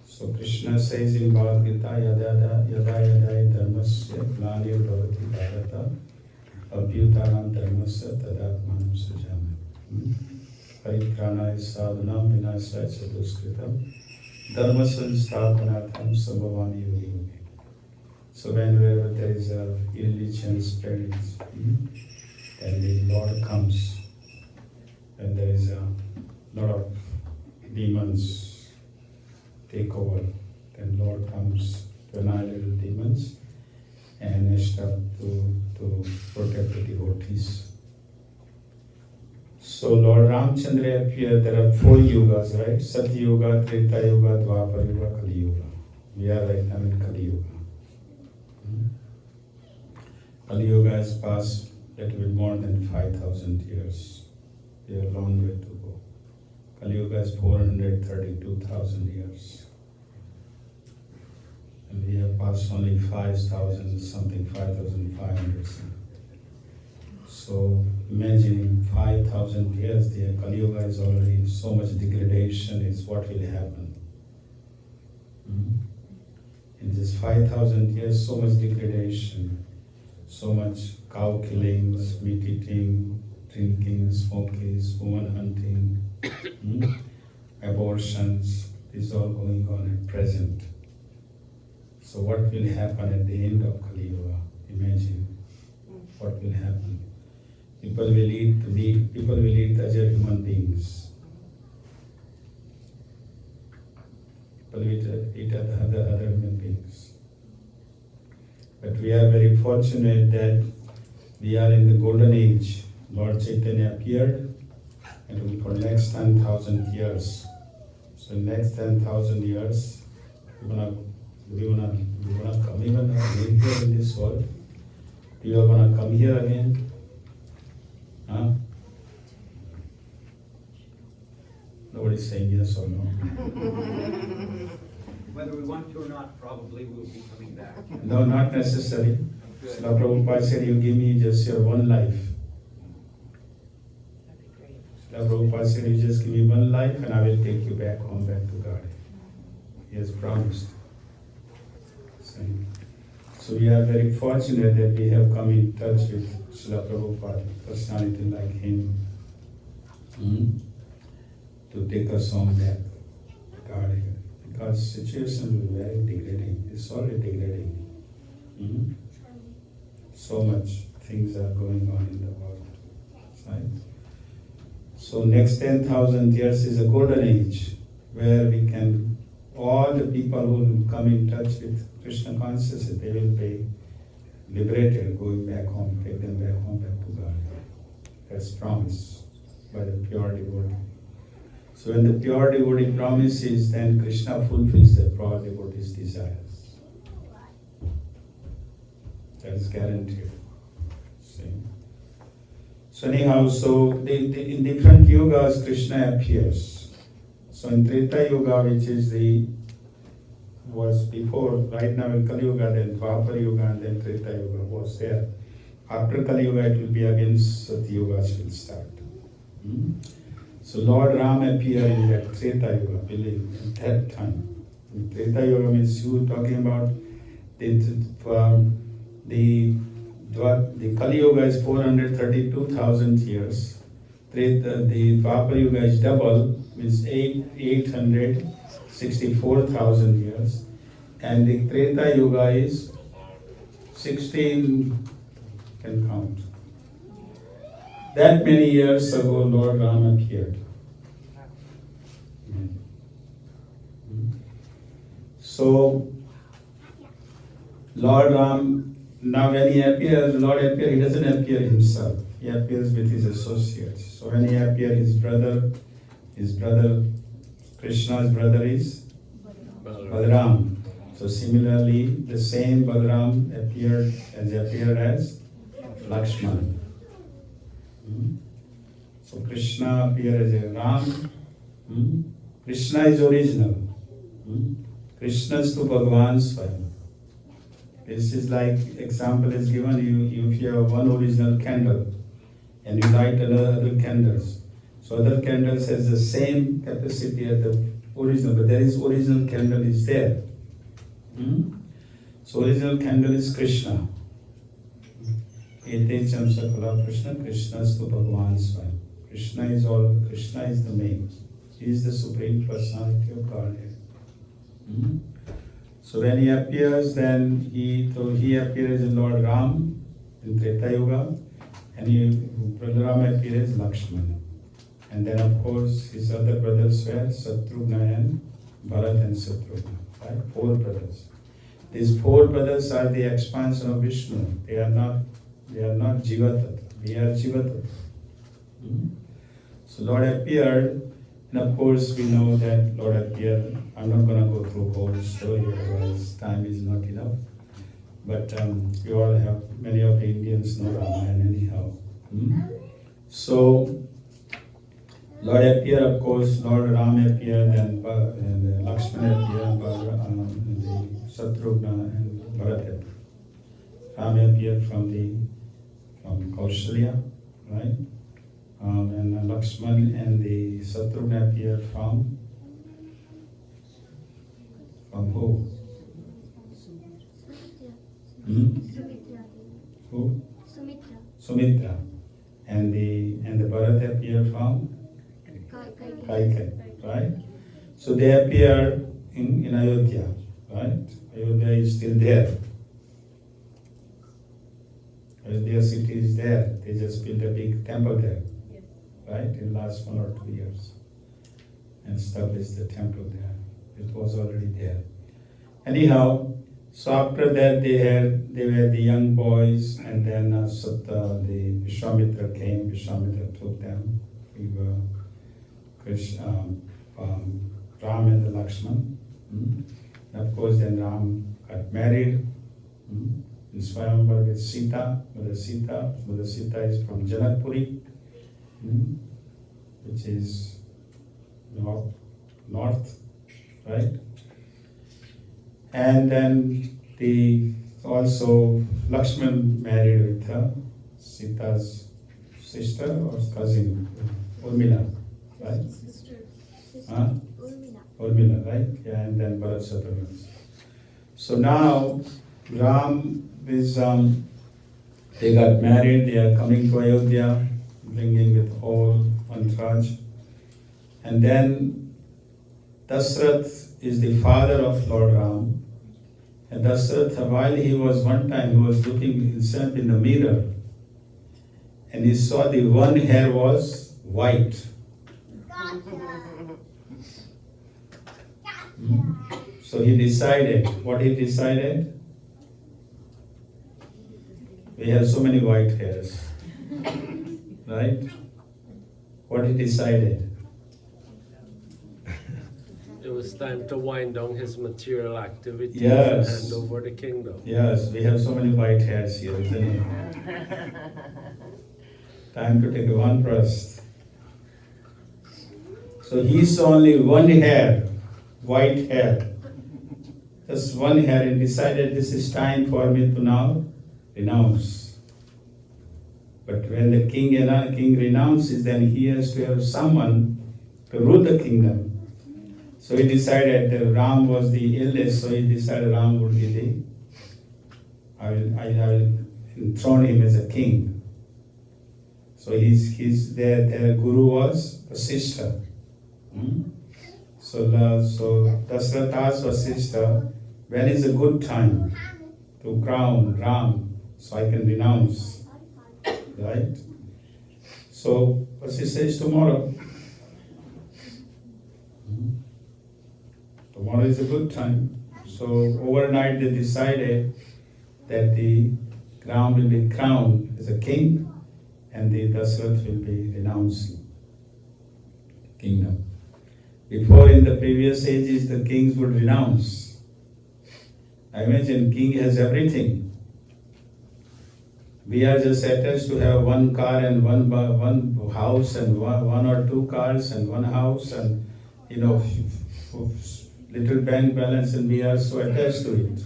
So Krishna says in Bhagavad Gita, yada yada dharmasya glanir bhavati bharata abhyutanam dharmasya tadatmanam sujami. Paritrana is sadhanam vinasya chaduskritam dharma sanstapanatham sabhavami yogi yogi. So whenever there is a religion spreading, then the Lord comes. When there is a lot of demons take over, then Lord comes to annihilate the demons and start to protect the devotees. So Lord Ramchandra appeared. There are 4 yugas, right? Satya Yuga, Treta Yuga, Dwapar Yuga, Kali Yuga. We are right now in Kali Yuga. Kali Yuga has passed a little bit more than 5,000 years. We have a long way to go. Kali Yuga is 432,000 years. And we have passed only 5,000 something, 5,500 something. So imagine in 5,000 years, the Kali Yuga is already so much degradation is what will happen. In this 5,000 years, so much degradation, so much cow killings, meat eating, drinking, smoking, woman hunting, abortions, is all going on at present. So what will happen at the end of Kali Yuga? Imagine what will happen. People will eat other human beings. People will eat other human beings. But we are very fortunate that we are in the golden age. Lord Chaitanya appeared, and for next 10,000 years. So next 10,000 years, we wanna come even again here in this world. You are gonna come here again. Huh? Nobody's saying yes or no. Whether we want to or not, probably we'll be coming back. No, not necessarily. Srila Prabhupada said, you give me just your one life. Srila Prabhupada said, you just give me one life and I will take you back home, back to God. He has promised. So we are very fortunate that we have come in touch with Srila Prabhupada, personality like him, to take us home back to God. Because situation will be very degrading. It's already degrading. So much things are going on in the world. Right? So next 10,000 years is a golden age where we can, all the people who will come in touch with Krishna consciousness, they will be liberated, going back home, take them back home, back to God. That's promised by the pure devotee. So when the pure devotee promises, then Krishna fulfills the pure devotee's desires. That is guaranteed. See? So anyhow, in different yugas, Krishna appears. So in Treta Yuga, which is was before, right now in Kali Yuga, then Dwapar Yuga, and then Treta Yuga was there. After Kali Yuga, it will be again Sati Yugas will start. So Lord Ram appeared in that Treta Yuga, believe, at that time. In Treta Yuga means you talking about the Kali Yuga is 432,000 years. The Dwapar Yuga is double, means 864,000 years. And the Treta Yuga is 16, can count. That many years ago, Lord Ram appeared. So, Lord Ram, now when he appears, Lord appears, he doesn't appear himself. He appears with his associates. So when he appeared, his brother, Krishna's brother is Balaram. So similarly, the same Balaram appeared as Lakshman. So Krishna appeared as a Ram. Krishna is original. Krishna is to Bhagavan Swayam. This is like example is given you if you have one original candle and you light other candles. So other candles has the same capacity as the original, but there is original candle is there. So original candle is Krishna. Etecham Sakala Krishna, Krishna is to Bhagavan Swayam. Krishna is the main. He is the Supreme Personality of Godhead. So when he appears, then he appears as Lord Ram in Treta Yuga, and Brother Ram appears as Lakshmana. And then of course his other brothers were Satrughna and Bharat and Satrughna. Right? 4 brothers. These 4 brothers are the expansion of Vishnu. They are not Jivatata. We are Jivatata. So Lord appeared, and of course we know that Lord appeared. I'm not going to go through whole story, otherwise time is not enough. But we all have, many of the Indians know Ramayana anyhow. So Lord appeared, of course, Lord Ram appeared, and Lakshmana appeared, and Shatrugna and Bharata. Rama appeared from Kausalya, right? And Lakshman and the Shatrugna appeared from who? Who? Sumitra. And the Bharata appeared from Kaikai, right? So they appear in Ayodhya, right? Ayodhya is still there. Ayodhya city is there. They just built a big temple there, right? In the last 1 or 2 years, and established the temple there. It was already there. Anyhow, so after that they were the young boys, and then the Vishwamitra came. Vishwamitra took them. We were Ram and the Lakshman. And of course, then Ram got married in Swayamvar with Sita. Mother Sita is from Janakpuri, which is north, right? And then also Lakshman married with Sita's sister or cousin, Urmila, right? Urmila, right? Yeah, and then Bharat Shatrugna. So now Ram is, they got married, they are coming to Ayodhya, bringing with whole entourage. And then Dasrath is the father of Lord Ram. And Dasrath, while he was looking himself in the mirror, and he saw the one hair was white. So he decided, what he decided? We have so many white hairs, right? What he decided? It was time to wind down his material activities Yes. and hand over the kingdom. Yes, we have so many white hairs here, isn't it? Time to take one breath. So he saw only one hair, white hair. Just one hair, and decided this is time for me to now renounce. But when the king renounces, then he has to have someone to rule the kingdom. So he decided that Ram was the eldest, so he decided Ram would be I will enthrone him as a king. So their guru was Vasishtha. So Dasratha asked Vasishtha, when is a good time to crown Ram so I can renounce? Right? So Vasishtha says tomorrow. Tomorrow is a good time. So overnight they decided that the Ram will be crowned as a king, and the Dasrath will be renouncing kingdom. Before, in the previous ages, the kings would renounce. I imagine king has everything. We are just attached to have one car and one house and one or two cars and one house and little bank balance, and we are so attached to it.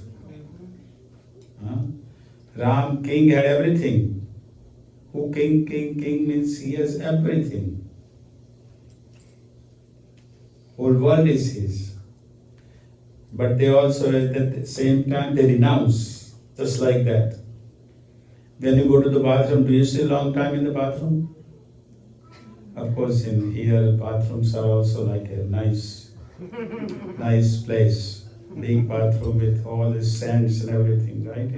Ram, king, had everything. Who king means he has everything. Whole world is his. But they also at the same time they renounce, just like that. When you go to the bathroom, do you stay a long time in the bathroom? Of course, in here bathrooms are also like a nice place. Big bathroom with all the sands and everything, right?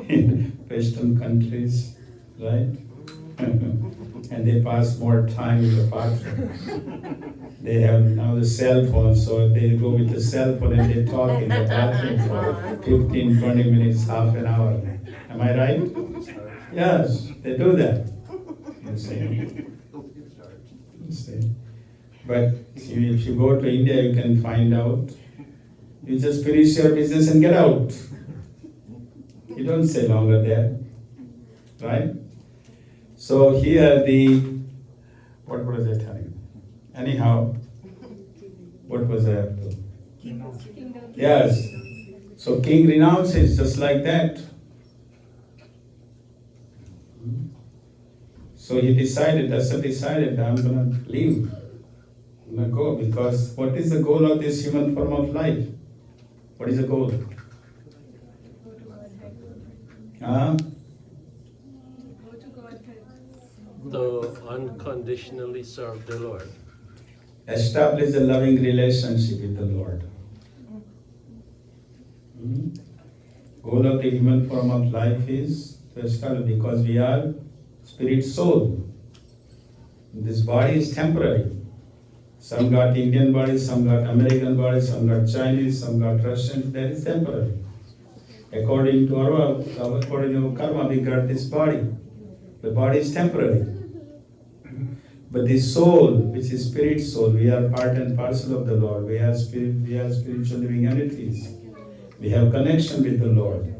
In Western countries, right? And they pass more time in the bathroom. They have now the cell phone, so they go with the cell phone and they talk in the bathroom for 15, 20 minutes, half an hour. Am I right? Yes, they do that. You see. But if you go to India, you can find out. You just finish your business and get out. You don't stay longer there, right? So here what was I telling you? Anyhow, what was I up to? Yes. So king renounces just like that. So he decided, Dasharatha decided, I'm going to leave. I'm going to go, because what is the goal of this human form of life? What is the goal? Huh? To unconditionally serve the Lord. Establish a loving relationship with the Lord. Goal of the human form of life is to establish, because we are spirit soul. This body is temporary. Some got Indian body, some got American body, some got Chinese, some got Russian. That is temporary. According to our karma, we got this body. The body is temporary. But the soul, which is spirit soul, we are part and parcel of the Lord. We are spiritual living entities. We have connection with the Lord.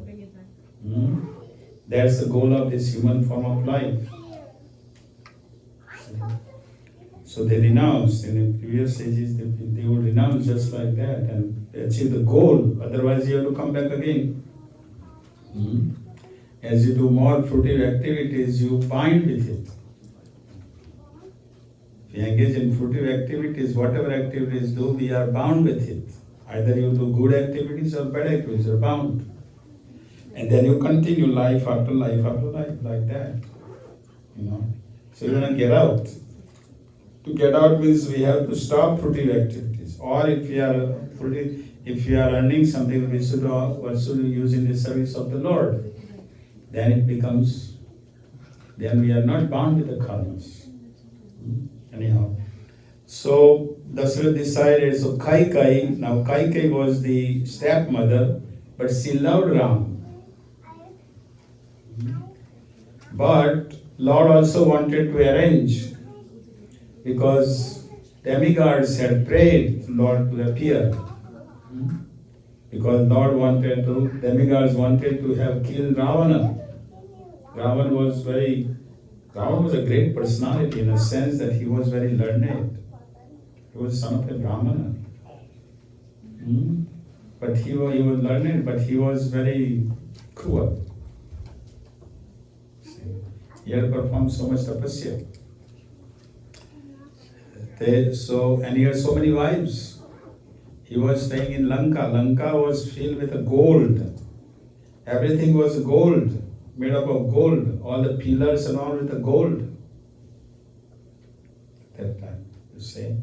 That's the goal of this human form of life. So they renounce. In the previous stages, they would renounce just like that and achieve the goal. Otherwise, you have to come back again. As you do more fruitive activities, you bind with it. If you engage in fruitive activities, whatever activities do, we are bound with it. Either you do good activities or bad activities, you're bound. And then you continue life after life after life like that. So you want to get out. To get out means we have to stop fruitive activities. Or if we are earning something, we should use in the service of the Lord. Then we are not bound with the karmas. Anyhow. So Dasharatha decided, so Kaikai was the stepmother, but she loved Ram. But Lord also wanted to arrange, because demigods had prayed for Lord to appear. Because demigods wanted to have killed Ravana. Ravana was a great personality in a sense that he was very learned. He was son of a Brahmana. But he was learned, but he was very cruel. He had performed so much tapasya. And he had so many wives. He was staying in Lanka. Lanka was filled with gold. Everything was gold, made up of gold. All the pillars and all with the gold. At that time, you see.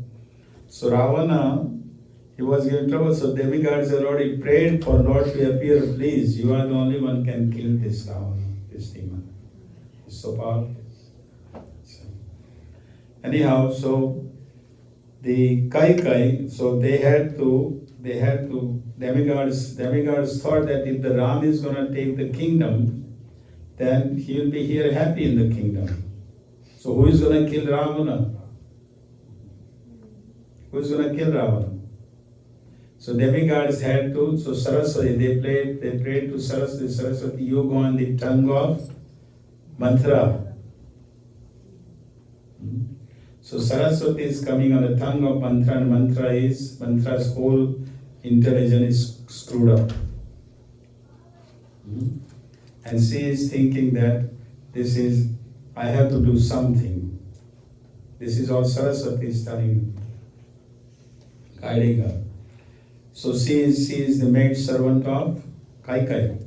So Ravana, he was given trouble. So demigods had already prayed for Lord to appear. Please, you are the only one can kill this Ravana, this demon. It's so powerful. Anyhow, so the Kaikai, so they had to, demigods thought that if the Ram is going to take the kingdom, then he will be here happy in the kingdom. So who is going to kill Ravana? Who is going to kill Ravana? So demigods had to, so Saraswati, they prayed to Saraswati, Saraswati, you go on the tongue of mantra. So Saraswati is coming on the tongue of mantra, and mantra's whole intelligence is screwed up. And she is thinking that I have to do something. This is all Saraswati is telling, guiding her. So she is the maid servant of Kaikai.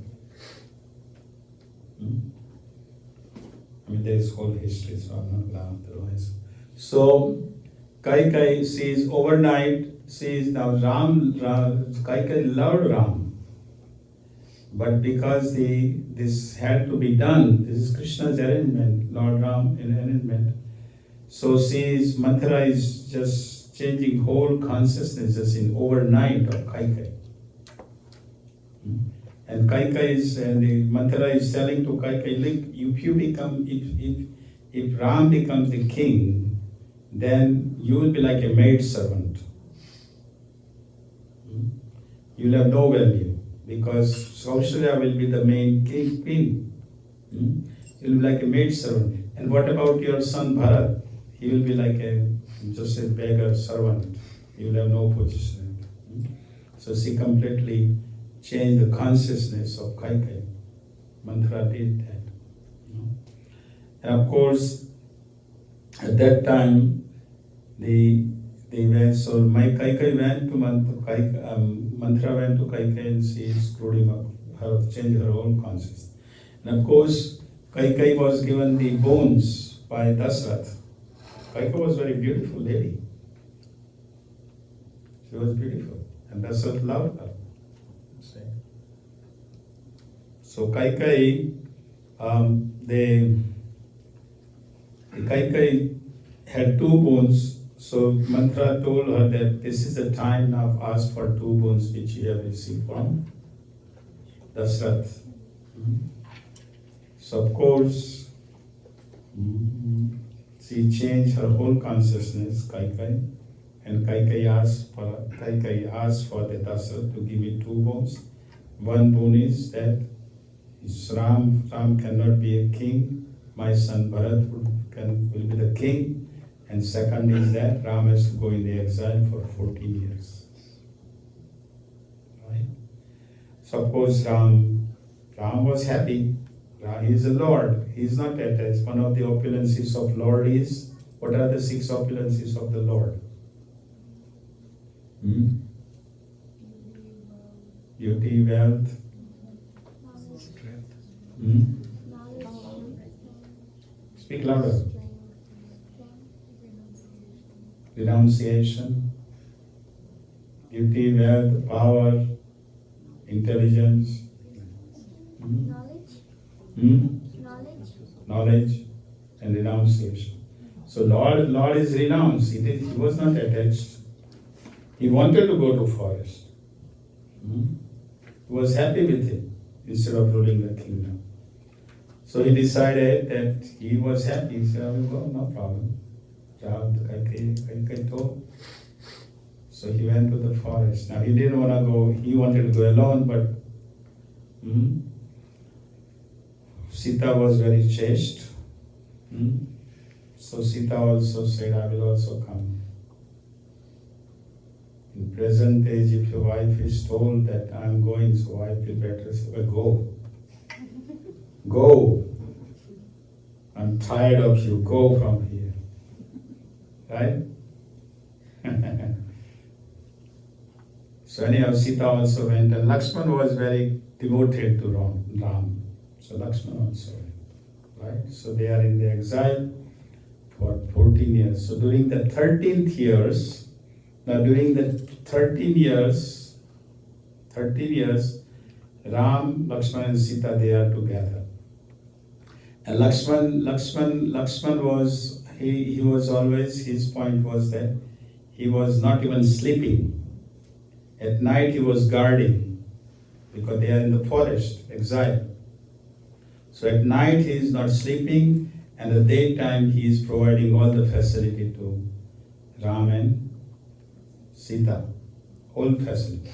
There is whole history, so I'm not going to otherwise. So Kaikai sees overnight, now Kaikai loved Ram. But because this had to be done, this is Krishna's arrangement, Lord Ram in arrangement. So Manthara is just changing whole consciousness just in overnight of Kaikai. And the Manthara is telling to Kaikai, look, if Ram becomes the king, then you will be like a maid servant. You will have no value, because Kaushalya will be the main queen. You will be like a maid servant. And what about your son Bharat? He will be like just a beggar servant. He will have no position. So she completely changed the consciousness of Kaikai. Mantra did that. You know? And of course, at that time, my Kaikai went to Mantra went to Kaikai and she screwed him up, changed her own consciousness. And of course, Kaikai was given the bones by Dasrath. Kaikai was a very beautiful lady. She was beautiful, and Dasrath loved her. So Kaikai, Kaikai had 2 bones. So Mantra told her that this is the time now, ask for 2 bones which you have received from Dasrath. So of course, she changed her whole consciousness, Kaikai, and Kaikai asked for the Dasrath to give me 2 bones. One bone is that Ram cannot be a king. My son Bharat will be the king. And second is that Ram has to go in the exile for 14 years. Right? So of course Ram was happy. He is a Lord. He is not attached. One of the opulences of Lord is, what are the 6 opulences of the Lord? Beauty, wealth, speak louder. Renunciation, beauty, wealth, power, intelligence, knowledge, and renunciation. So Lord is renounced. He was not attached. He wanted to go to forest. He was happy with it instead of ruling the kingdom. So he decided that he was happy. He said, I will go, no problem. So he went to the forest. Now he didn't want to go, he wanted to go alone, but Sita was very chaste. So Sita also said, I will also come. In present age, if your wife is told that I am going, so wife will better say, well, go. Go. I'm tired of you. Go from here. Right? So anyhow, Sita also went, and Lakshman was very devoted to Ram. So Lakshman also went. Right? So they are in the exile for 14 years. So during the 13th years, during the 13 years, Ram, Lakshman and Sita, they are together. And Lakshman was, he was always, his point was that he was not even sleeping. At night he was guarding, because they are in the forest, exile. So at night he is not sleeping, and at the daytime he is providing all the facility to Ram and Sita, whole facility.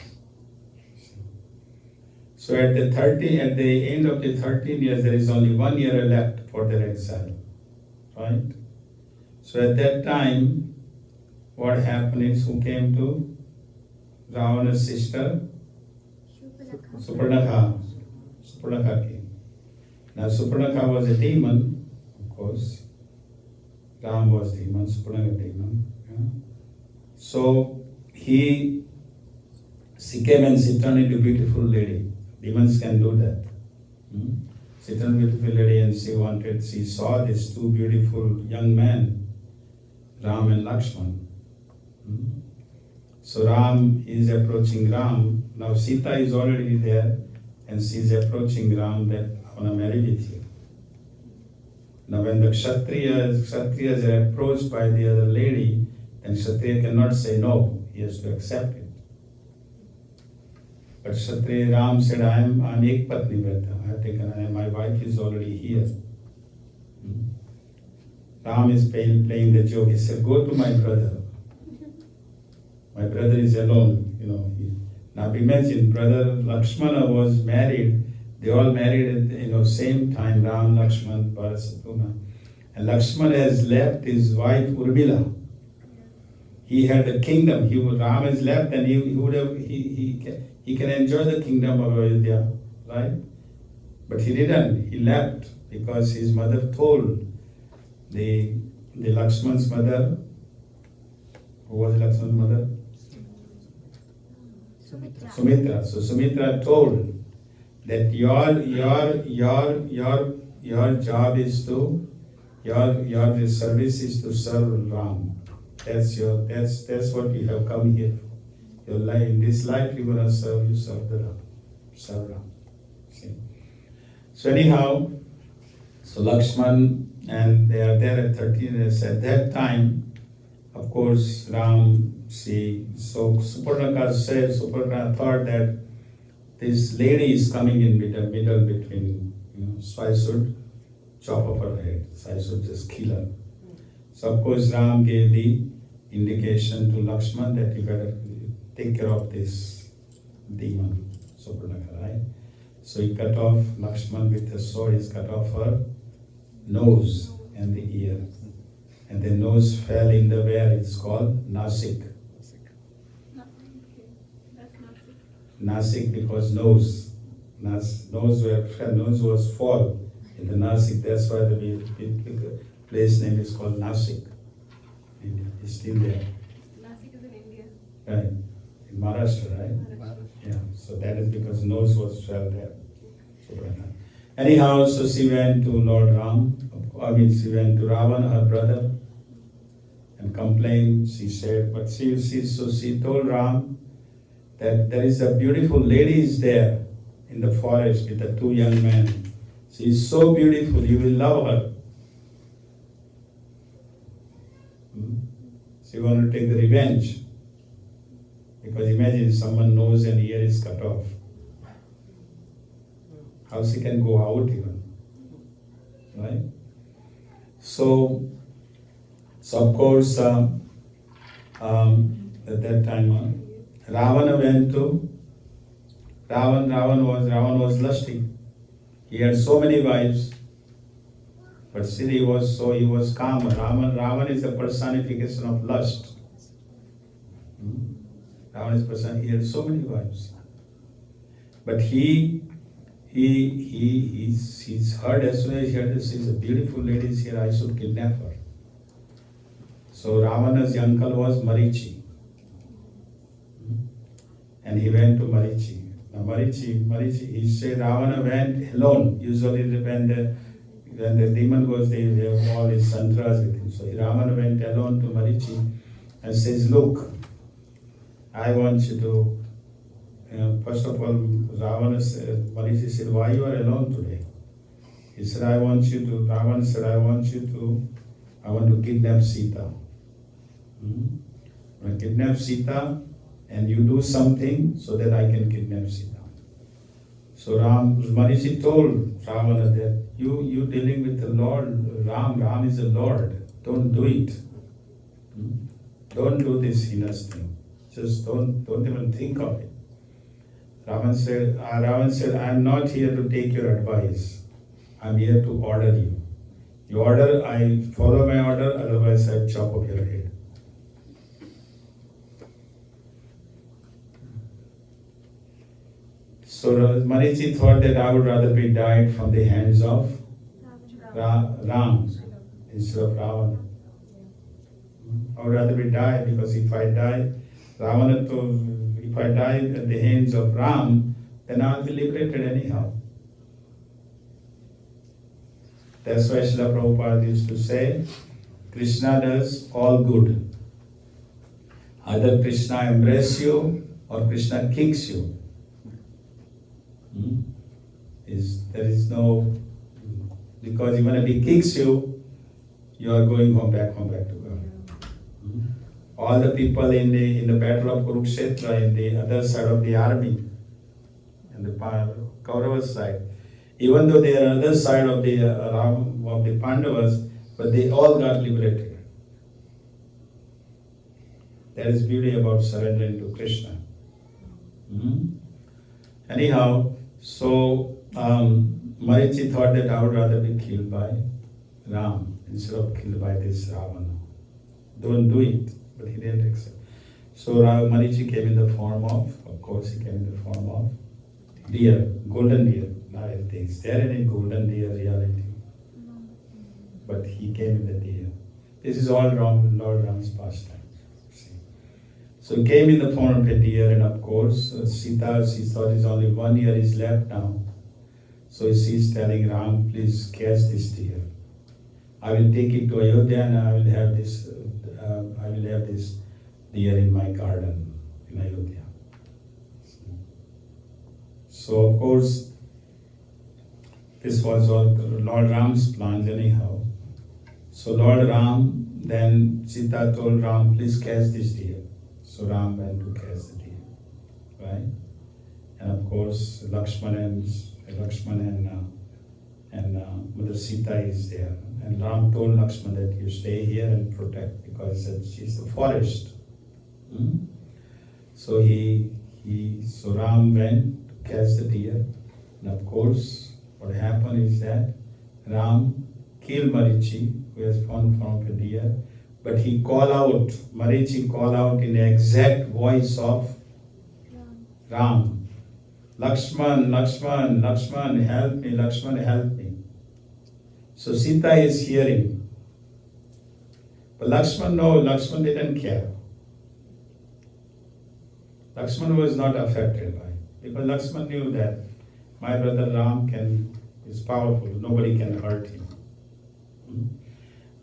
So at the end of the 13 years, there is only 1 year left for their exile, right? So at that time, what happened is, who came to Ravana's sister? Supernakha came. Now Supernakha was a demon, of course. Ram was demon, Supernakha demon. Yeah. So she came and she turned into a beautiful lady. Demons can do that. She turned a beautiful lady, and she saw these 2 beautiful young men, Ram and Lakshman. So Ram is approaching Ram. Now Sita is already there, and she is approaching Ram that I want to marry with you. Now when the Kshatriyas are approached by the other lady, then Kshatriya cannot say no, he has to accept it. But Kshatriya Ram said, I'm ek patni vrata. I have taken, my wife is already here. Ram is playing the joke. He said, go to my brother. My brother is alone, Now imagine, brother Lakshmana was married. They all married at same time, Ram, Lakshman, Bharat, Shatrugna. And Lakshmana has left his wife Urmila. he had the kingdom. Ram is left, and he would have he can enjoy the kingdom of Ayodhya, right? But he didn't. He left because his mother told the Lakshman's mother. Who was Lakshman's mother? Sumitra. So Sumitra told that your job is to your service is to serve Ram. That's what you have come here for. Your life in this life you're gonna serve the Ram. Serve Ram. See? So anyhow, so Lakshman and they are there at 13 years. At that time, of course, Ram, so Suparnaka thought that this lady is coming in middle between, so I should chop off her head, so I should just kill her. So of course Ram gave the indication to Lakshman that you better take care of this demon, Suparnaka, right? So he cut off, Lakshman with the sword, he cut off her nose and the ear. And the nose fell in the where it's called Nasik. Nasik because nose was fall in the Nasik. That's why the place name is called Nasik. It's still there. Nasik is in India. Right. In Maharashtra, right? Yeah. So that is because nose was fell there. Anyhow, so she went to Lord Ram. She went to Ravana, her brother, and complained. She said, but she told Ram that there is a beautiful lady is there in the forest with the two young men. She is so beautiful, you will love her. She wanted to take the revenge. Because imagine someone nose and ear is cut off. How she can go out even? Right? So of course, at that time, Ravana went to Ravana was lusty. He had so many wives, but still he was calm. Ravana is the personification of lust. Ravana is he had so many wives, but he's heard as soon as he heard this is a beautiful lady is here, I should kidnap her. So Ravana's uncle was Marichi. And he went to Marichi. Now Marichi, he said Ravana went alone. Usually when the demon goes, they have all his santras with him. So Ravana went alone to Marichi and says, look, I want you to, first of all, Marichi said, why you are alone today? He said, Ravana said, I want to kidnap Sita. I kidnap Sita and you do something so that I can kidnap Sita. So Marichi told Ravana that you dealing with the Lord, Ram is the Lord. Don't do it. Don't do this heinous thing. Just don't even think of it. Ravana said, I am not here to take your advice. I am here to order you. You order, I follow my order, otherwise I chop off your head. So Marichi thought that I would rather be died from the hands of Ram instead of Ravana. I would rather be died because if I die, Ravana told, if I die at the hands of Ram, then I will be liberated anyhow. That's why Srila Prabhupada used to say, Krishna does all good. Either Krishna embraces you or Krishna kicks you. There is no, because even if he kicks you, you are going back to God. All the people in the battle of Kurukshetra, in the other side of the army, and the Kauravas side, even though they are on the other side of the Pandavas, but they all got liberated. That is beauty about surrendering to Krishna. Anyhow, so Marichi thought that I would rather be killed by Ram instead of killed by this Ravana. Don't do it. but he didn't accept. So Marichi came in the form of course, he came in the form of deer, golden deer. Now I think, is there any golden deer reality? But he came in the deer. This is all wrong, Lord Ram's pastime. See. So he came in the form of a deer, and of course, Sita, she thought is only 1 year is left now. So she's telling Ram, please catch this deer. I will take it to Ayodhya, and I will have this deer in my garden in Ayodhya. So of course, this was all Lord Ram's plans anyhow. So Lord Ram, then Sita told Ram, please catch this deer. So Ram went to catch the deer, right? And of course, Lakshman and Mother Sita is there. And Ram told Lakshman that you stay here and protect, because she's the forest. So so Ram went to catch the deer. And of course, what happened is that Ram killed Marichi, who has formed from a deer, but he Marichi called out in the exact voice of Ram. Lakshman, Lakshman, Lakshman, help me, Lakshman, help me. So Sita is hearing. But Lakshman didn't care. Lakshman was not affected by it, because Lakshman knew that my brother Ram is powerful, nobody can hurt him.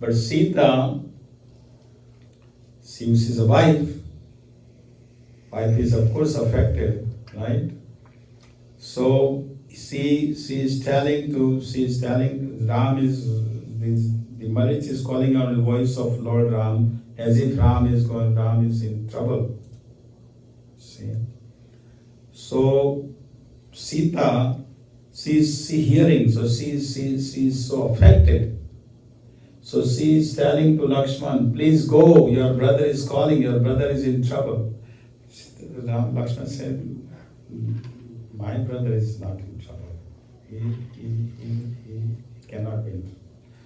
But Sita, since she's a wife is of course affected, right? So she is telling Ram the Marichi is calling out the voice of Lord Ram, as if Ram is in trouble. See? So Sita, she's hearing, so she's so affected. So she is telling to Lakshman, please go, your brother is calling, your brother is in trouble. Lakshman said, my brother is not in trouble. He cannot be in trouble.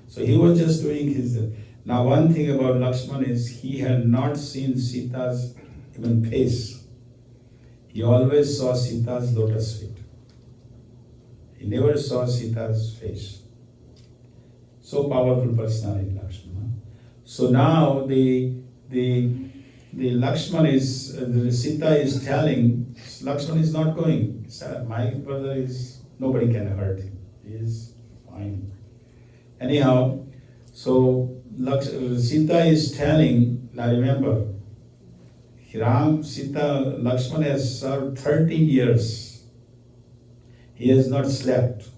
So he was just doing his. Now one thing about Lakshman is he had not seen Sita's even face. He always saw Sita's lotus feet. He never saw Sita's face. So powerful personality, Lakshman. So now the Lakshman is, Sita is telling, Lakshman is not going. My brother is, nobody can hurt him. He is fine. Anyhow, so Sita is telling, now remember, Lakshman has served 13 years. He has not slept.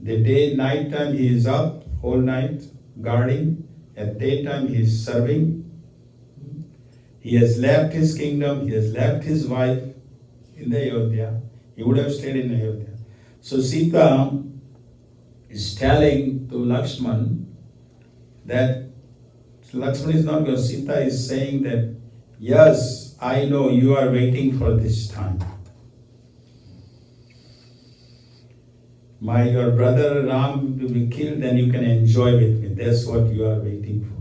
The night time he is up whole night guarding. At daytime he is serving. He has left his kingdom. He has left his wife in the Ayodhya. He would have stayed in Ayodhya. So Sita is telling to Lakshman that Lakshman is not going. Sita is saying that, yes, I know you are waiting for this time. Your brother Ram will be killed, then you can enjoy with me. That's what you are waiting for.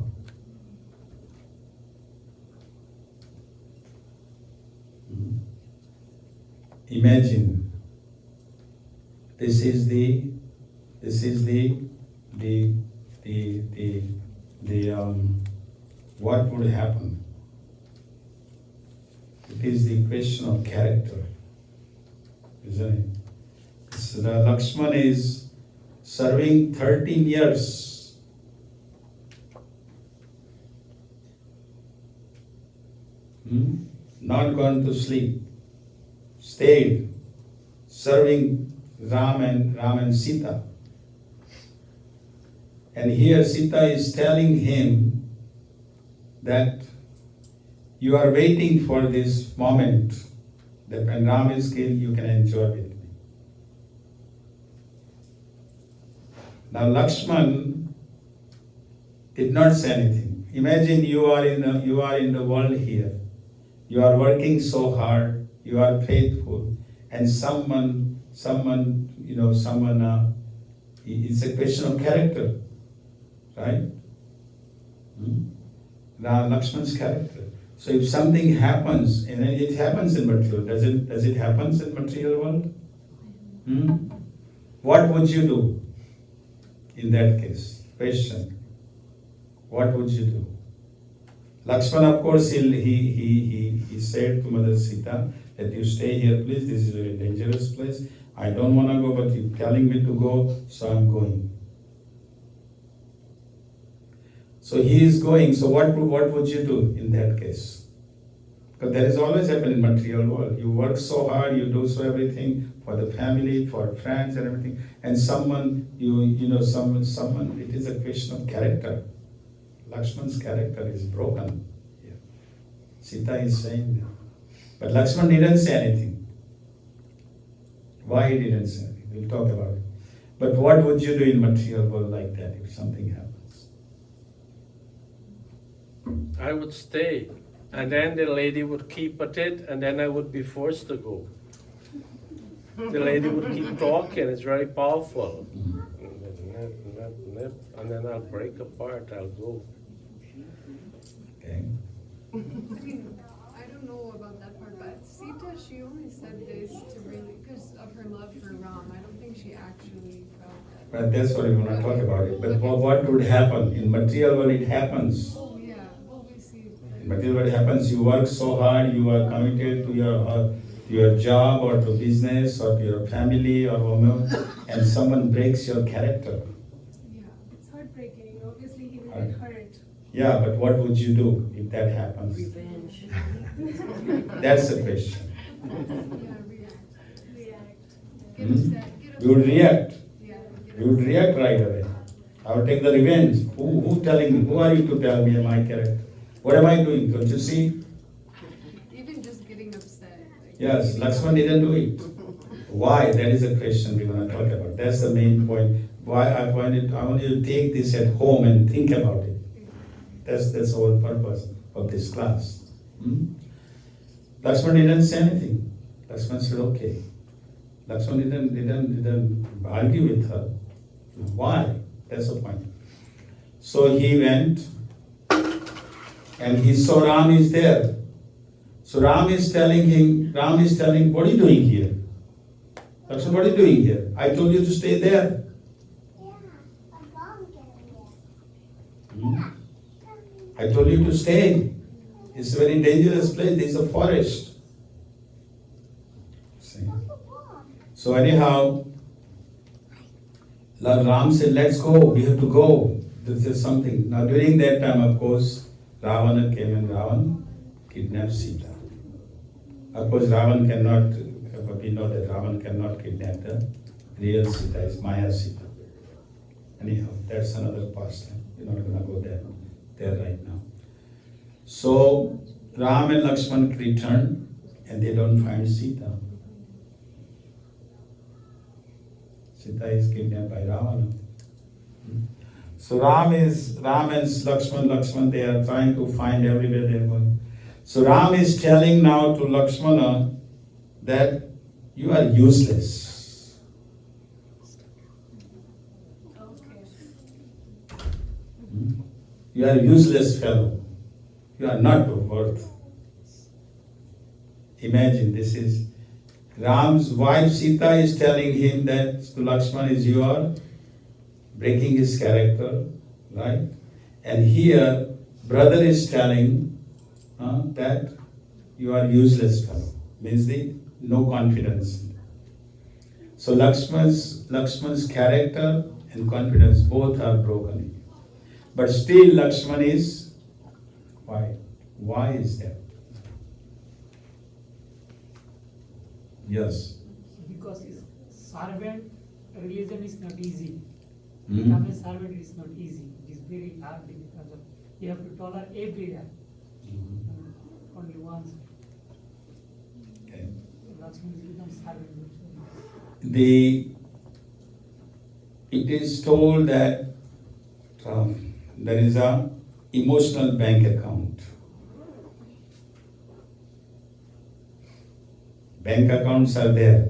Imagine, this is the what would happen. It is the question of character, isn't it? So Lakshman is serving 13 years. Not gone to sleep. Stayed serving Ram and Sita. And here Sita is telling him that you are waiting for this moment that when Ram is killed, you can enjoy with me. Now Lakshman did not say anything. Imagine you are in the world here. You are working so hard. You are faithful, and someone. It's a question of character, right? Lakshman's character. So if something happens, and it happens in material, does it happens in material world? What would you do in that case? Question. What would you do? Lakshman, of course, he said to Mother Sita that you stay here, please. This is a very dangerous place. I don't want to go, but you're telling me to go, so I'm going. So he is going. So what would you do in that case? Because that is always happened in material world. You work so hard, you do so everything for the family, for friends and everything, and someone, someone, it is a question of character. Lakshman's character is broken here. Sita is saying that. But Lakshman didn't say anything. Why he didn't say anything? We'll talk about it. But what would you do in material world like that if something happens? I would stay. And then the lady would keep at it, and then I would be forced to go. The lady would keep talking, it's very powerful. And then I'll break apart, I'll go. Okay. I mean, I don't know about that part, but Sita, she only said this to really, because of her love for Ram. I don't think she actually felt that. But that's what we want to talk about it. But what would happen? In material world it happens. Oh yeah, we see. In material world it happens, you work so hard, you are committed to your job or to business or to your family or woman, and someone breaks your character. Yeah, it's heartbreaking. Obviously, he will get hurt. Yeah, but what would you do if that happens? Revenge. That's the question. Yeah, react. Get Hmm? upset. Get upset. You would react. Yeah. get You would upset. react right away. I would take the revenge. Who telling me? Who are you to tell me my character? What am I doing? Don't you see? Even just getting upset. Like, Yes, getting Lakshman didn't do it. Why? That is a question we want to talk about. That's the main point. Why I want you to take this at home and think about it. That's the whole purpose of this class. Lakshman didn't say anything. Lakshman said, okay. Lakshman didn't argue with her. Why? That's the point. So he went and he saw Ram is there. So Ram is telling, what are you doing here? Lakshman, what are you doing here? I told you to stay there. I told you to stay. It's a very dangerous place. This is a forest. See? So anyhow, Ram said, let's go. We have to go. This is something. Now during that time, of course, Ravana came and Ravana kidnapped Sita. Of course, Ravana cannot, we know that Ravana cannot kidnap the real Sita, is Maya Sita. Anyhow, that's another pastime. We're not going to go there right now. So, Ram and Lakshman return and they don't find Sita. Sita is kidnapped by Ravana. So Ram and Lakshman, they are trying to find everywhere they're going. So Ram is telling now to Lakshmana that you are useless. You are a useless fellow. You are not worth. Imagine, this is Ram's wife Sita is telling him that to Lakshman is you are breaking his character, right? And here, brother is telling that you are useless fellow. Means the no confidence. So Lakshman's character and confidence both are broken. But still Lakshman is, why? Why is that? Yes. Because servant religion is not easy. Hmm? Become a servant is not easy. It is very hard because of you have to tolerate every day. Only once. Okay. Lakshman is become servant. It is told that there is a emotional bank account. Bank accounts are there,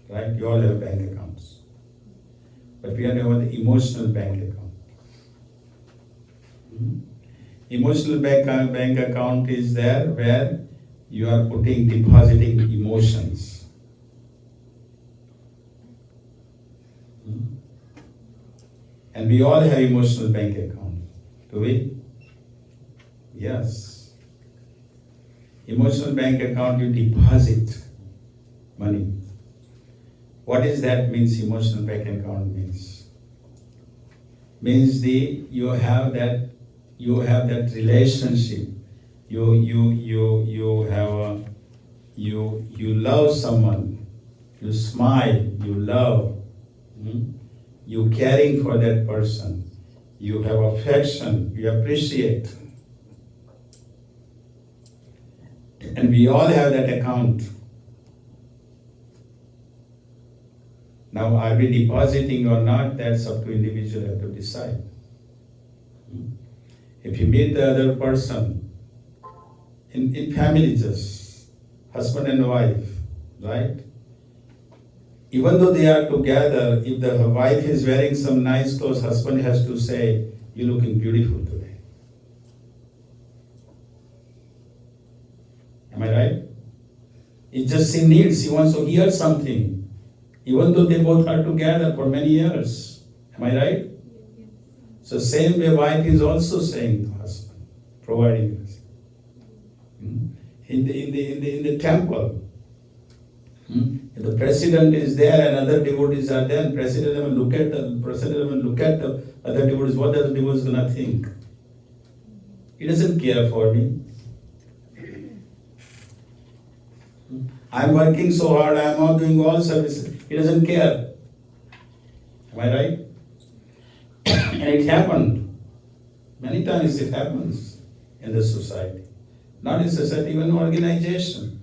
right? You all have bank accounts. But we are talking about the emotional bank account. Emotional bank account is there where you are depositing emotions. And we all have emotional bank account, do we? Yes. Emotional bank account, you deposit money. What is that means, emotional bank account means? Means you have that relationship. You love someone, you smile, you love, you caring for that person, you have affection, you appreciate. And we all have that account. Now, are we depositing or not? That's up to individual have to decide. If you meet the other person, in family just, husband and wife, right? Even though they are together, if the wife is wearing some nice clothes, husband has to say, "You're looking beautiful today." Am I right? It's just she needs, she wants to hear something. Even though they both are together for many years. Am I right? So same way wife is also saying to husband, providing this. In the temple, if the president is there and other devotees are there, president will look at the other devotees, what the other devotees gonna think? He doesn't care for me. I'm working so hard, I'm all doing all services. He doesn't care. Am I right? And it happened. Many times it happens in the society. Not in society, even organization.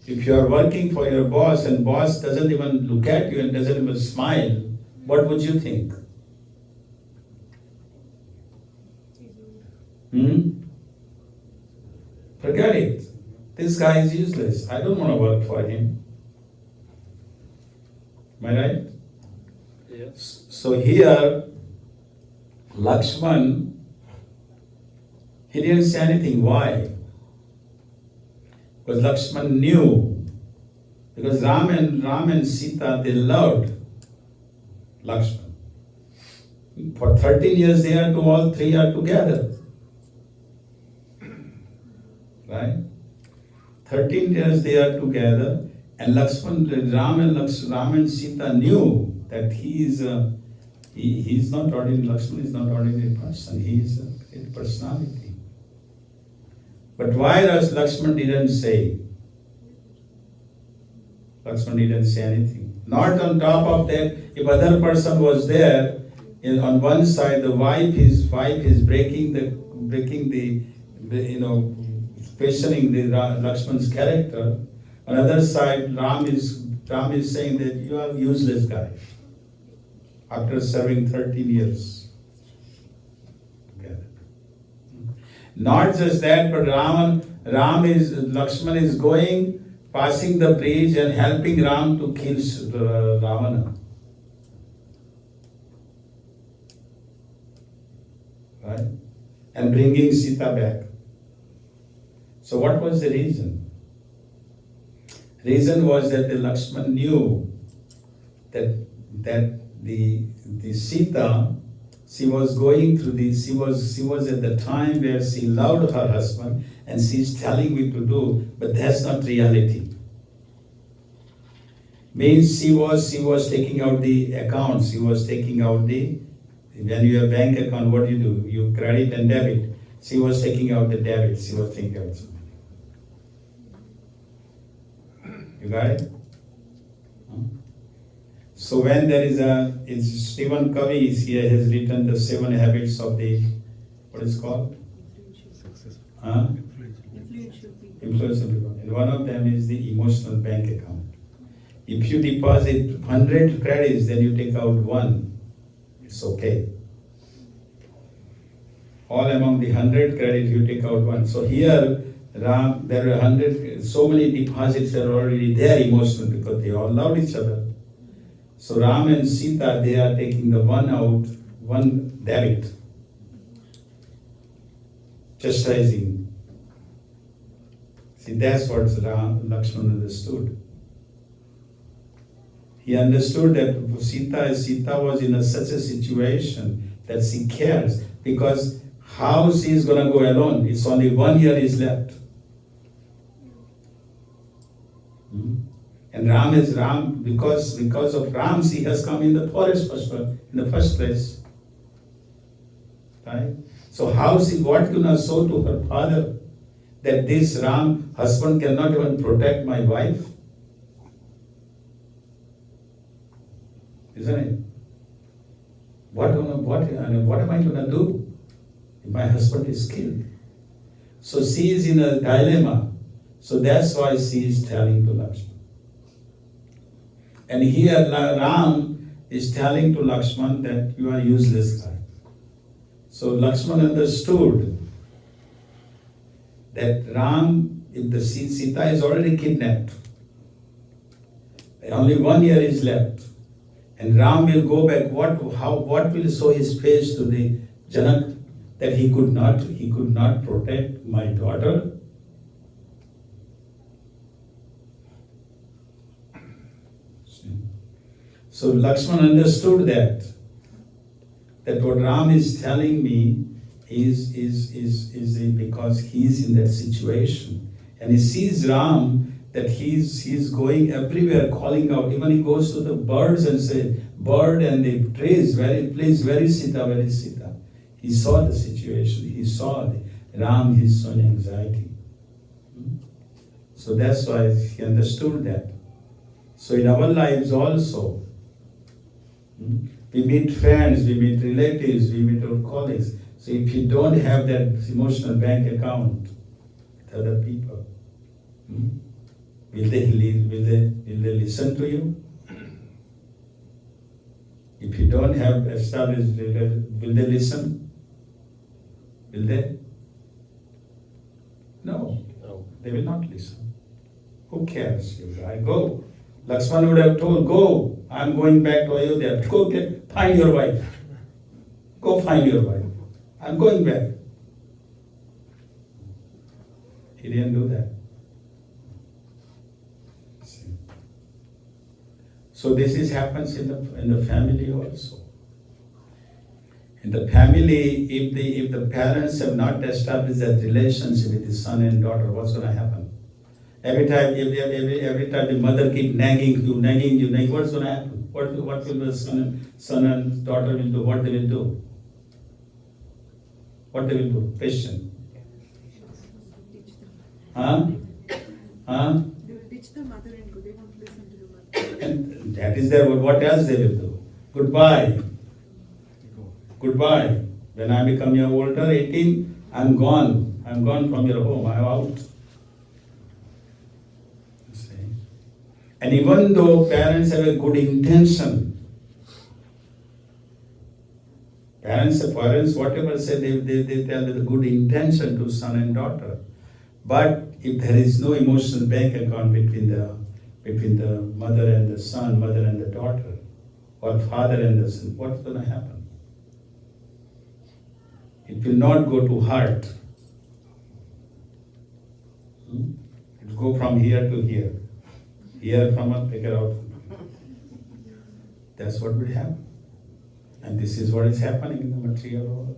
If you are working for your boss and boss doesn't even look at you and doesn't even smile, what would you think? Forget it. This guy is useless. I don't want to work for him. Am I right? Yes. So here, Lakshman, he didn't say anything. Why? Because Lakshman knew. Because Ram and Sita, they loved Lakshman. For 13 years, all three are together. Right? 13 years they are together, and Ram and Sita knew that he's not ordinary. Lakshman is not ordinary person. He is a great personality. But why Lakshman didn't say? Lakshman didn't say anything. Not on top of that, if other person was there, on one side the wife is breaking the questioning the Lakshman's character. On the other side, Ram is saying that you are a useless guy. After serving 13 years together. Not just that, but Lakshman is going, passing the bridge and helping Ram to kill Ravana. Right? And bringing Sita back. So what was the reason? Reason was that the Lakshman knew that the Sita, she was at the time where she loved her husband and she's telling me to do, but that's not reality. Means she was taking out the accounts, when you have bank account, what do? You credit and debit. She was taking out the debit, she was taking out some. You got it? So when there is Stephen Covey here has written the 7 habits of the, what is it called? Influential people. And one of them is the emotional bank account. If you deposit 100 credits, then you take out 1, it's okay. All among the 100 credits, you take out 1. So here, Ram, there were 100, so many deposits are already there emotional because they all loved each other. So Ram and Sita, they are taking the 1 out, 1 debit. chastising. See, that's what Lakshmana understood. He understood that Sita was in such a situation that she cares, because how she is going to go alone? It's only 1 year is left. And Ram is Ram, because of Ram she has come in the forest in the first place. Right? So how she, what can I show to her father that this Ram husband cannot even protect my wife? Isn't it? What am I going to do if my husband is killed? So she is in a dilemma. So that's why she is telling to Lakshmana. And here Ram is telling to Lakshmana that you are useless guy. So Lakshmana understood that Ram, if the Sita is already kidnapped, only 1 year is left, and Ram will go back. What will show his face to the Janak that he could not protect my daughter? So Lakshmana understood that what Ram is telling me is because he is in that situation, and he sees Ram that he's going everywhere, calling out. Even he goes to the birds and say, "Bird," and the trees, please, where is Sita? Where is Sita? He saw the situation. He saw Ram. He's showing anxiety. So that's why he understood that. So in our lives also, we meet friends, we meet relatives, we meet our colleagues. So if you don't have that emotional bank account with other people, will they listen to you? If you don't have established, will they listen? Will they? No, they will not listen. Who cares? I go. Lakshmana would have told, go, I'm going back to Ayodhya. Go find your wife. Go find your wife. I'm going back. He didn't do that. So this happens in the family also. In the family, if the parents have not established that relationship with the son and daughter, what's going to happen? Every time the mother keep nagging you, what's going to happen? What will the son and daughter will do? What they will do? What they will do? Question. Huh? They will teach the mother and go. They won't listen to the mother. And that is their, what else they will do? Goodbye. Goodbye. When I become older, 18, I'm gone. I'm gone from your home. I'm out. And even though parents have a good intention, parents, whatever say, they tell with a good intention to son and daughter. But if there is no emotional bank account between the mother and the son, mother and the daughter, or father and the son, what's going to happen? It will not go to heart. It will go from here to here. Here from a figure out. That's what will happen. And this is what is happening in the material world.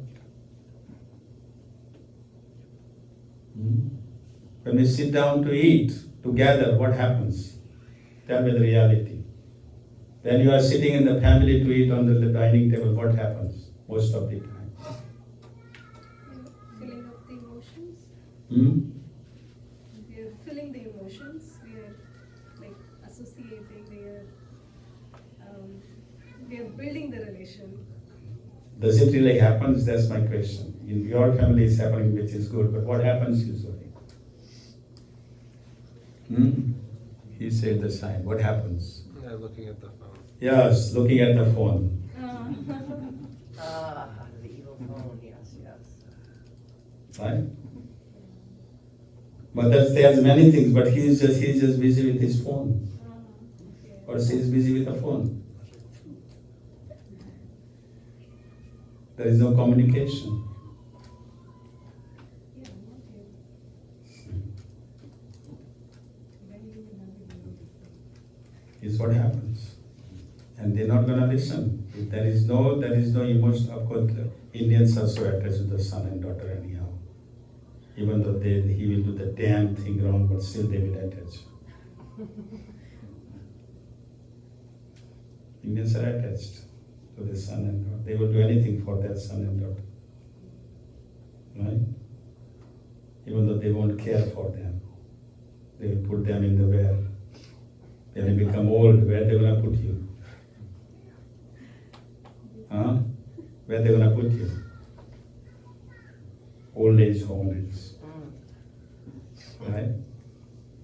When we sit down to eat together, what happens? Tell me the reality. When you are sitting in the family to eat on the dining table, what happens most of the time? Filling up the emotions. We are filling the emotions. We are like associating. We are building the relation. Does it really happen? That's my question. In your family it's happening, which is good, but what happens usually? He said the sign. What happens? Yeah, looking at the phone. Yes, looking at the phone. The evil phone, yes. Right? But there's many things, but he's just busy with his phone. Or she is busy with the phone. There is no communication. Is what happens. And they're not gonna listen. If there is no emotion, of course, the Indians are so attached to the son and daughter anyhow. Even though he will do the damn thing wrong, but still they will attach. Indians are attached to the son and daughter. They will do anything for their son and daughter. Right? Even though they won't care for them. They will put them in the well. When they become old, where they gonna put you? Huh? Where they gonna put you? Old age homes. Right?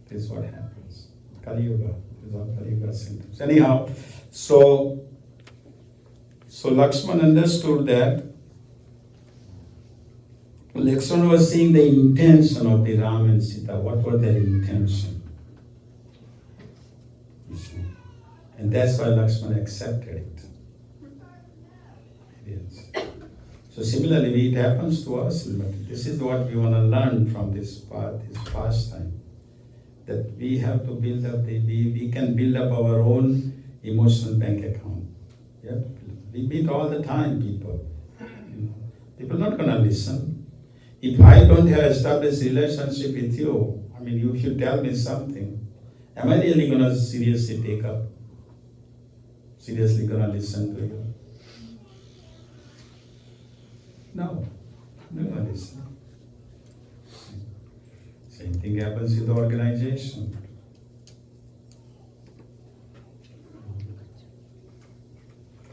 This is what happens. Kali Yuga. This is all Kali Yuga symptoms. Anyhow, so Lakshman understood that. Lakshman was seeing the intention of the Ram and Sita. What was their intention? And that's why Lakshman accepted it. Yes. So similarly, it happens to us. This is what we want to learn from this pastime. That we have to build up we can build up our own emotional bank account. Yeah? We meet all the time people. People are not going to listen. If I don't have established relationship with you, I mean, if you tell me something, am I really going to seriously take up? Seriously going to listen to you? No, I'm not going to listen. Same thing happens with the organization.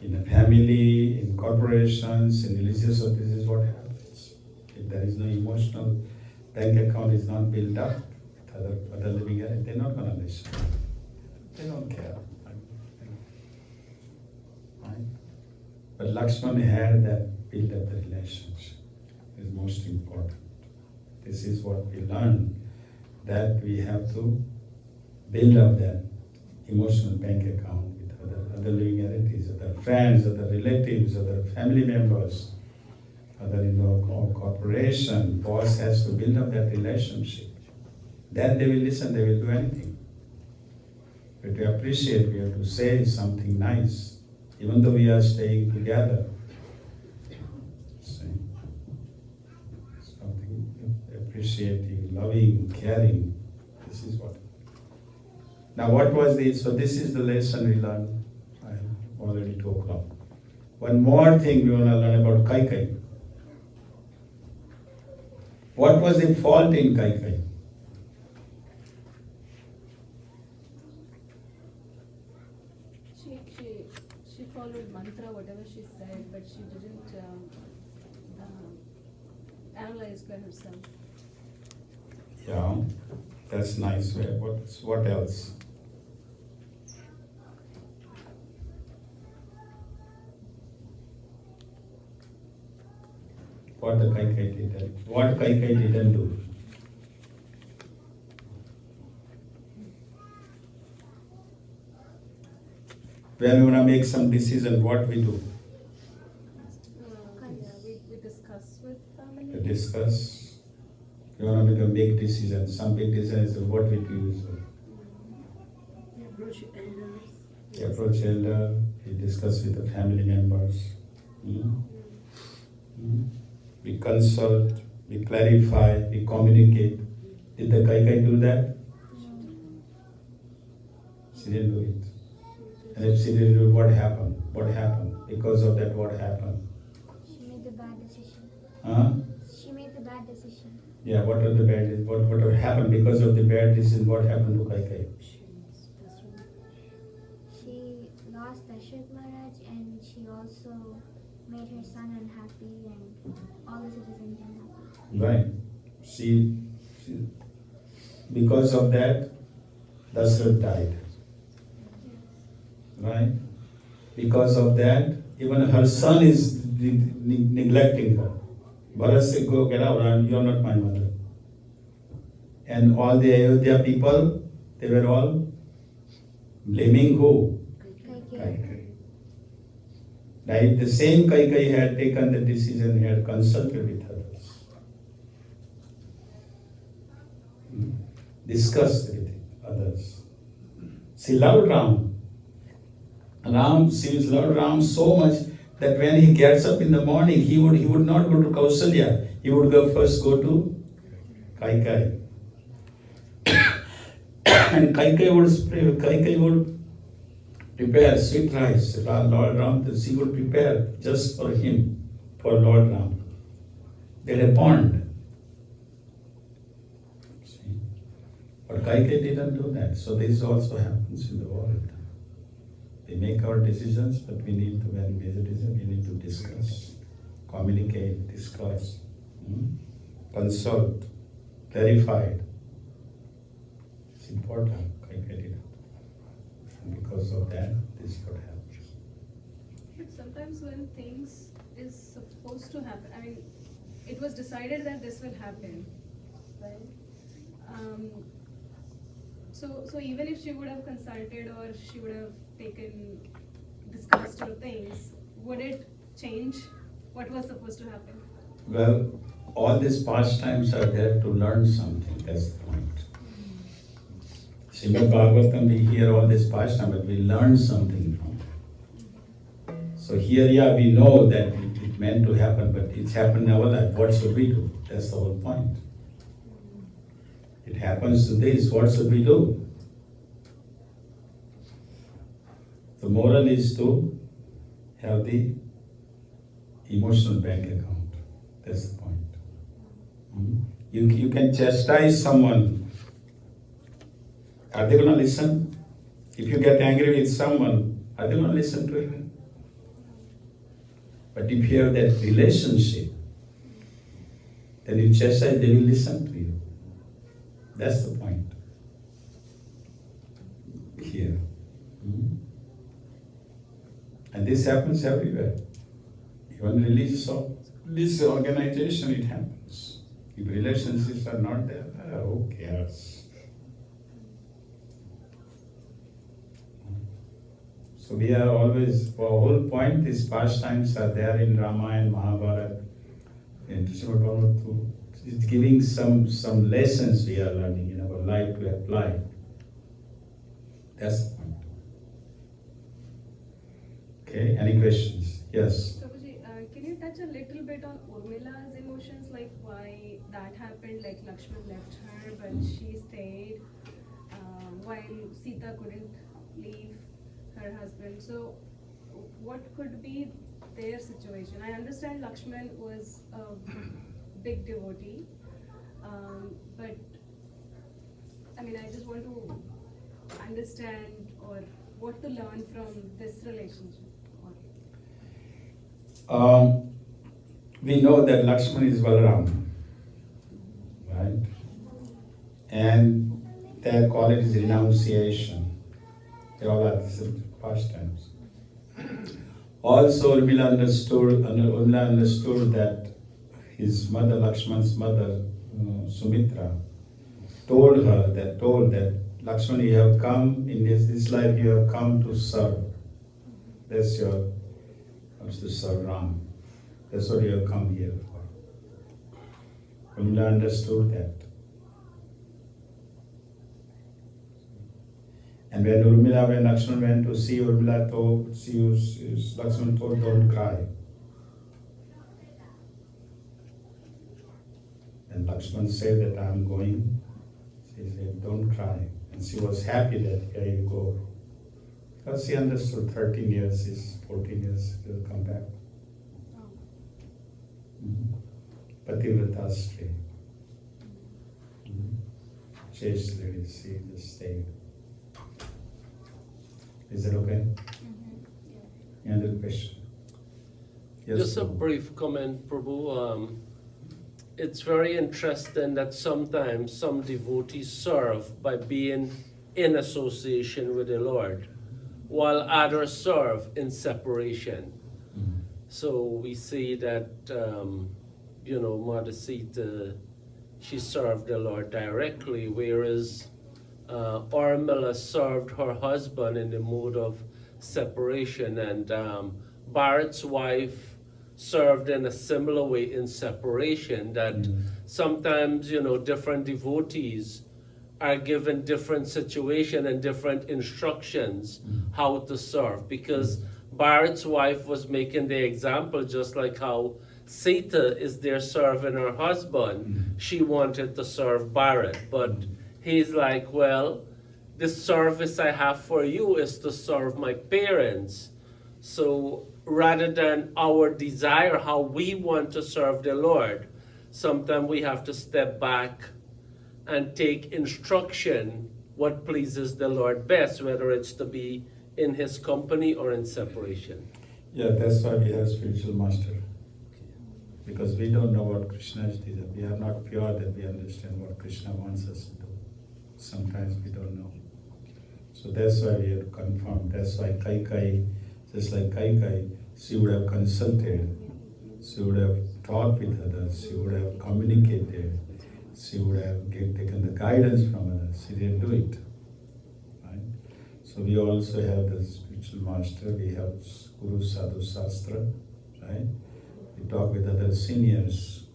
In a family, in corporations, in religious, so this is what happens. If there is no emotional bank account is not built up, other living area, they're not going to listen. They don't care. Right? But Lakshman had that build up the relationship. Is most important. This is what we learn, that we have to build up that emotional bank account with other living entities, other friends, other relatives, other family members, other corporation. Boss has to build up that relationship. Then they will listen, they will do anything. But to appreciate, we have to say something nice, even though we are staying together. Appreciating, loving, caring. This is what. Now what was this? So this is the lesson we learned. I'm already 2 o'clock. One more thing we want to learn about Kaikai. What was the fault in Kaikai? She followed mantra, whatever she said, but she didn't analyze by herself. Yeah, that's nice. What else? What the Kaikai didn't? What Kaikai didn't do? When we want to make some decision, what we do? We discuss with family. We discuss. You want to make a big decision. Some big decision is what we do. We approach elders. We approach elder. We discuss with the family members. We consult. We clarify. We communicate. Did the Kaikai do that? She didn't do it. And if she didn't do it, what happened? What happened? Because of that, what happened? She made the bad decision. Huh? She made the bad decision. Yeah, what are the bad? What happened because of the bad decision? What happened to Kaikai? She lost Dashrath Maharaj, and she also made her son unhappy and all the citizens unhappy. Right. She because of that, Dashrath died. Right? Because of that, even her son is neglecting her. Bharat said, go get out, you are not my mother. And all the Ayodhya people, they were all blaming who? Kaikai. Now if the same Kaikai had taken the decision, he had consulted with others, discussed with others. She loved Ram. Ram sees Lord Ram so much that when he gets up in the morning, he would not go to Kausalya. He would first go to Kaikai. And Kaikai would prepare sweet rice. Lord Ram, she would prepare just for him, for Lord Ram. They had a bond. See? But Kaikai didn't do that. So this also happens in the world. We make our decisions, but we need to, when we make a decision, we need to discuss, communicate, discuss, consult, clarify. It's important. Kaikai did it. And because of that, this could happen. But sometimes when things is supposed to happen, I mean, it was decided that this will happen, right? So even if she would have consulted or she would have discussed her things, would it change what was supposed to happen? Well, all these pastimes are there to learn something, that's the point. Srimad Bhagavatam, we hear all this pastime, but we learn something from it. So here, we know that it meant to happen, but it's happened in our life. What should we do? That's the whole point. It happens to this, what should we do? The moral is to have the emotional bank account. That's the point. You can chastise someone. Are they going to listen? If you get angry with someone, are they going to listen to you? But if you have that relationship, then you chastise, they will listen to you. That's the point here. And this happens everywhere. Even this organization, it happens. If relationships are not there, who cares? So we are always, our whole point, these pastimes are there in Ramayana and Mahabharata. And it's giving some lessons we are learning in our life to apply. That's the point. Okay, any questions? Yes. Prabhuji, can you touch a little bit on Urmila's emotions, like why that happened, like Lakshman left her but she stayed, while Sita couldn't leave her husband. So what could be their situation? I understand Lakshman was a big devotee, but I mean, I just want to understand or what to learn from this relationship. We know that Lakshman is Balaram, right? And they call it renunciation. They all are pastimes. Also, Urmila understood that his mother, Lakshman's mother, Sumitra, told that Lakshman, you have come in this life, you have come to serve. That's comes to serve Ram. That's what you have come here for. Urmila understood that. And when Lakshman went to see Urmila, Lakshman told, don't cry. And Lakshman said that I am going. She said, don't cry. And she was happy that here you go. Because she understood 13 years is 14 years, she will come back. Pativrata Sri. Chaste lady, she just stayed. Is that okay? Any other question? Yes, Just a Prabhu. brief comment, Prabhu. It's very interesting that sometimes some devotees serve by being in association with the Lord, while others serve in separation. So we see that, Mother Sita, she served the Lord directly, whereas Urmila served her husband in the mode of separation, and Bharat's wife served in a similar way in separation, that sometimes, different devotees are given different situation and different instructions how to serve. Because Bharat's wife was making the example, just like how Sita is there serving her husband. She wanted to serve Bharat, but he's like, well, the service I have for you is to serve my parents. So rather than our desire, how we want to serve the Lord, sometimes we have to step back and take instruction what pleases the Lord best, whether it's to be in His company or in separation. Yeah, that's why we have spiritual master. Because we don't know what Krishna's desire. We are not pure that we understand what Krishna wants us to do. Sometimes we don't know. So that's why we have to confirm. That's why Kaikai, just like Kaikai, she would have consulted, she would have talked with others, she would have communicated, she would have taken the guidance from others. She didn't do it. Right? So we also have the spiritual master, we have Guru Sadhu Shastra, right? We talk with other seniors.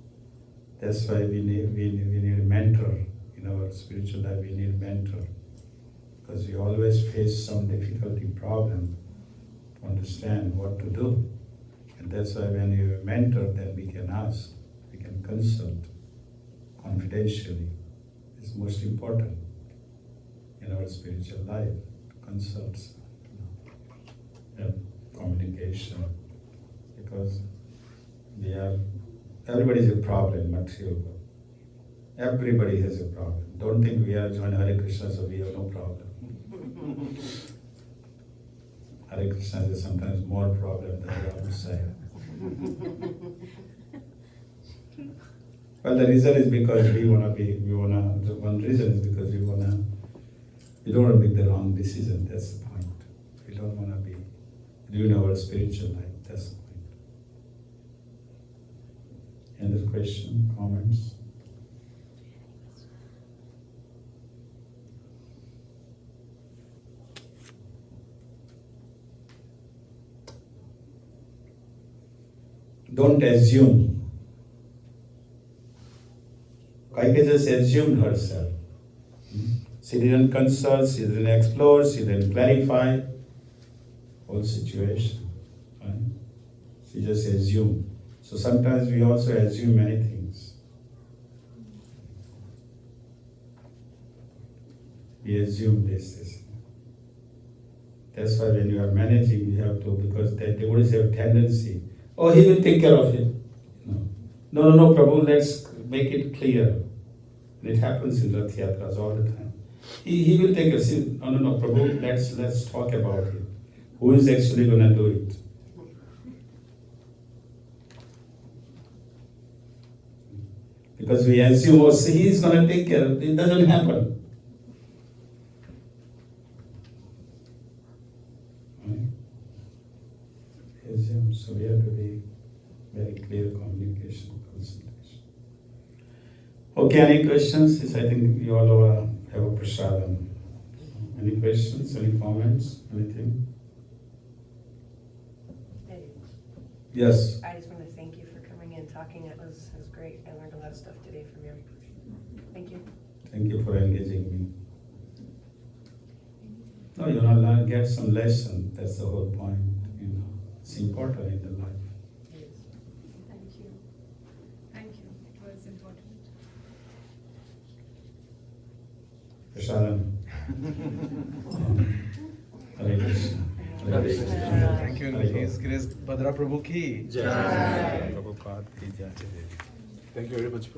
That's why we need a mentor. In our spiritual life, we need a mentor. Because we always face some difficulty, problem to understand what to do. And that's why when you have a mentor, then we can ask, we can consult confidentially. It's most important in our spiritual life, to consult, have communication. Because everybody has a problem, material. Everybody has a problem. Don't think we are joining Hare Krishna, so we have no problem. Hare Krishna is sometimes more problem than the outside. Well, the reason is because one reason is because we don't want to make the wrong decision. That's the point. We don't want to be ruin our spiritual life. That's the point. Any other question, comments? Don't assume. Kaikeyi just assumed herself. She didn't consult, she didn't explore, she didn't clarify whole situation. Right? She just assumed. So sometimes we also assume many things. We assume this. That's why when you are managing, you have to, because the devotees have a tendency, oh, he will take care of it. No, Prabhu, let's make it clear. And it happens in Rath Yatras all the time. He will take care. No, Prabhu, let's talk about it. Who is actually going to do it? Because we assume, oh, see, he's going to take care of it. It doesn't happen. Right? Assume. So we have to be very clear communication, concentration. Okay, any questions? Yes, I think you all have a prasadam. Any questions, any comments, anything? Yes. I just want to thank you for coming in, talking. It was great. I learned a lot of stuff today from you. Thank you. Thank you for engaging me. No, you know, get some lesson. That's the whole point. You know, it's important in the life. Thank you. Thank you. It was important. Prasadam. Hare Krishna. Hare Krishna. Thank you. His Grace Bhadra Prabhu ki. Jai. Prabhupada ki jai. Thank you very much, Prabhu.